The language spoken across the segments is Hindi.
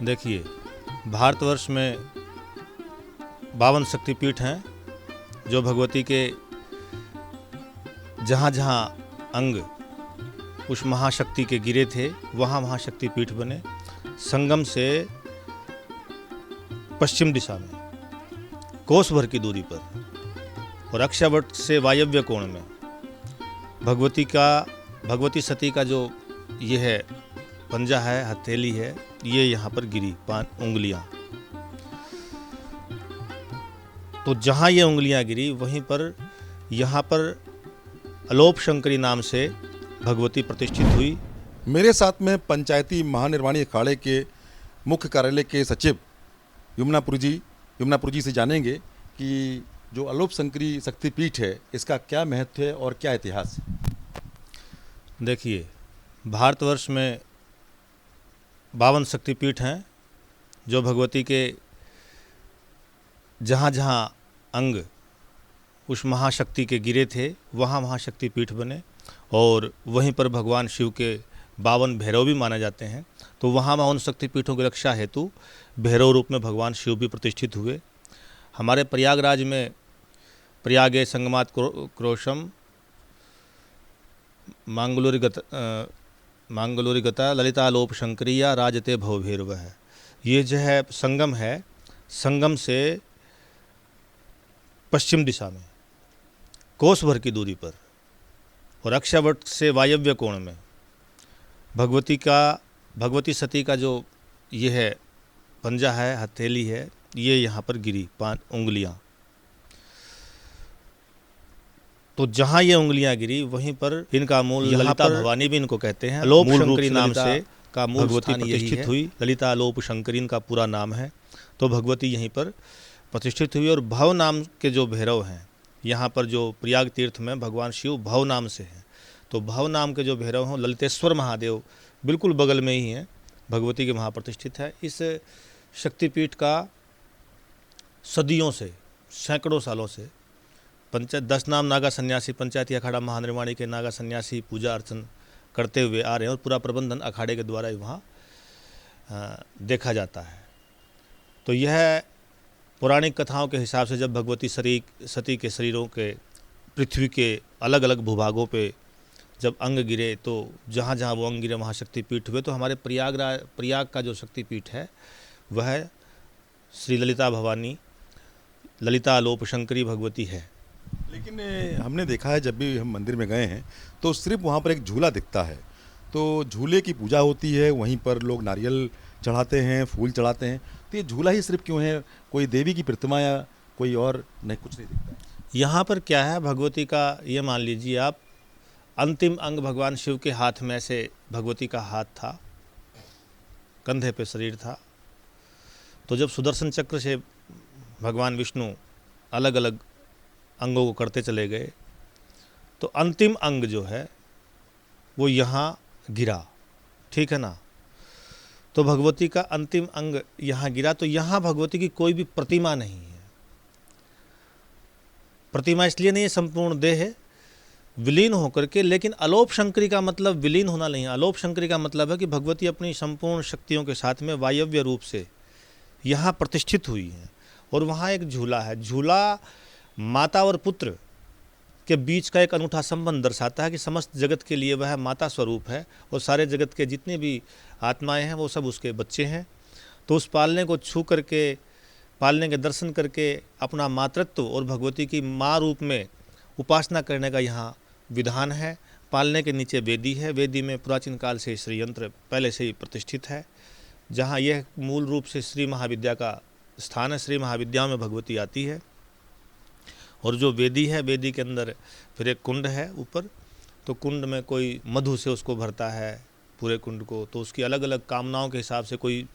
देखिए, भारतवर्ष में 52 शक्तिपीठ हैं जो भगवती के जहाँ जहाँ अंग उस महाशक्ति के गिरे थे वहाँ वहाँ शक्तिपीठ बने। संगम से पश्चिम दिशा में कोस भर की दूरी पर और अक्षयवट से वायव्य कोण में भगवती सती का जो ये है पंजा है, हथेली है, ये यहाँ पर गिरी 5 उंगलियाँ। तो जहाँ ये उंगलियाँ गिरी वहीं पर यहाँ पर अलोप शंकरी नाम से भगवती प्रतिष्ठित हुई। मेरे साथ में पंचायती महानिर्वाणी अखाड़े के मुख्य कार्यालय के सचिव यमुनापुरी जी से जानेंगे कि जो अलोप शंकरी शक्तिपीठ है इसका क्या महत्व है और क्या इतिहास है। देखिए, भारतवर्ष में 52 शक्तिपीठ हैं जो भगवती के जहाँ जहाँ अंग उस महाशक्ति के गिरे थे वहाँ वहाँ शक्तिपीठ बने और वहीं पर भगवान शिव के 52 भैरव भी माने जाते हैं। तो वहाँ उन शक्तिपीठों की रक्षा हेतु भैरव रूप में भगवान शिव भी प्रतिष्ठित हुए। हमारे प्रयागराज में प्रयागे संगमात क्रोशम मांगलोरी गता ललितालोप शंकरिया राजते भवभैरव है। ये जो है संगम है, संगम से पश्चिम दिशा में कोस भर की दूरी पर और अक्षयवट से वायव्य कोण में भगवती सती का जो ये है पंजा है, हथेली है, ये यहाँ पर गिरी 5 उंगलियाँ। तो जहाँ ये उंगलियाँ गिरी वहीं पर इनका मूल ललिता भवानी भी इनको कहते हैं। अलोप शंकरी नाम से का मूल भगवती प्रतिष्ठित हुई। ललिता अलोप शंकरी इनका पूरा नाम है। तो भगवती यहीं पर प्रतिष्ठित हुई और भव नाम के जो भैरव हैं, यहाँ पर जो प्रयाग तीर्थ में भगवान शिव भव नाम से हैं, तो भव नाम के जो भैरव हैं ललितेश्वर महादेव बिल्कुल बगल में ही हैं, भगवती के वहाँ प्रतिष्ठित है। इस शक्तिपीठ का सदियों से, सैकड़ों सालों से 10 नाम नागा सन्यासी पंचायती अखाड़ा महानिर्वाणी के नागा सन्यासी पूजा अर्चन करते हुए आ रहे हैं और पूरा प्रबंधन अखाड़े के द्वारा ही वहाँ देखा जाता है। तो यह पौराणिक कथाओं के हिसाब से जब भगवती सती के शरीरों के पृथ्वी के अलग अलग भूभागों पे जब अंग गिरे तो जहाँ जहाँ वो अंग गिरे वहाँ शक्तिपीठ हुए। तो हमारे प्रयाग का जो शक्तिपीठ है वह श्री ललिता भवानी ललिता अलोप शंकरी भगवती है। लेकिन हमने देखा है जब भी हम मंदिर में गए हैं तो सिर्फ वहाँ पर एक झूला दिखता है, तो झूले की पूजा होती है, वहीं पर लोग नारियल चढ़ाते हैं, फूल चढ़ाते हैं। तो ये झूला ही सिर्फ क्यों है? कोई देवी की प्रतिमा या कोई और नहीं, कुछ नहीं दिखता है। यहाँ पर क्या है, भगवती का ये मान लीजिए आप, अंतिम अंग भगवान शिव के हाथ में से भगवती का हाथ था, कंधे पे शरीर था। तो जब सुदर्शन चक्र से भगवान विष्णु अलग अलग अंगों को करते चले गए तो अंतिम अंग जो है वो यहाँ गिरा, ठीक है ना। तो भगवती का अंतिम अंग यहाँ गिरा, तो यहाँ भगवती की कोई भी प्रतिमा नहीं है। प्रतिमा इसलिए नहीं है, संपूर्ण देह है विलीन होकर के। लेकिन अलोप शंकरी का मतलब विलीन होना नहीं है। अलोप शंकरी का मतलब है कि भगवती अपनी संपूर्ण शक्तियों के साथ में वायव्य रूप से यहाँ प्रतिष्ठित हुई हैं। और वहाँ एक झूला है। झूला माता और पुत्र के बीच का एक अनूठा संबंध दर्शाता है कि समस्त जगत के लिए वह माता स्वरूप है और सारे जगत के जितने भी आत्माएं हैं वो सब उसके बच्चे हैं। तो उस पालने को छू करके, पालने के दर्शन करके अपना मातृत्व और भगवती की माँ रूप में उपासना करने का यहाँ विधान है। पालने के नीचे वेदी है। वेदी में प्राचीन काल से श्री यंत्र पहले से ही प्रतिष्ठित है, जहाँ यह मूल रूप से श्री महाविद्या का स्थान है। श्री महाविद्या में भगवती आती है। और जो वेदी है, वेदी के अंदर फिर एक कुंड है ऊपर। तो कुंड में कोई मधु से उसको भरता है पूरे कुंड को। तो उसकी अलग अलग कामनाओं के हिसाब से, कोई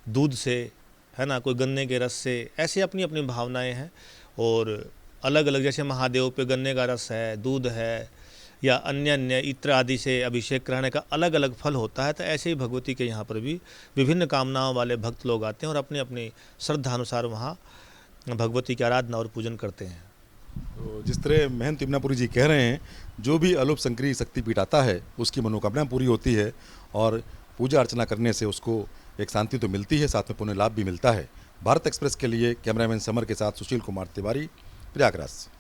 दूध से, है ना, कोई गन्ने के रस से, ऐसे अपनी अपनी भावनाएं हैं। और अलग अलग, जैसे महादेव पे गन्ने का रस है, दूध है, या अन्य अन्य इत्र आदि से अभिषेक कराने का अलग अलग फल होता है। तो ऐसे ही भगवती के यहाँ पर भी विभिन्न कामनाओं वाले भक्त लोग आते हैं और अपनी अपनी श्रद्धानुसार वहाँ भगवती की आराधना और पूजन करते हैं। तो जिस तरह महंत यमुनापुरी जी कह रहे हैं, जो भी अलोप शंकरी शक्तिपीठ आता है उसकी मनोकामना पूरी होती है। और पूजा अर्चना करने से उसको एक शांति तो मिलती है, साथ में पुण्य लाभ भी मिलता है। भारत एक्सप्रेस के लिए कैमरामैन समर के साथ सुशील कुमार तिवारी, प्रयागराज से।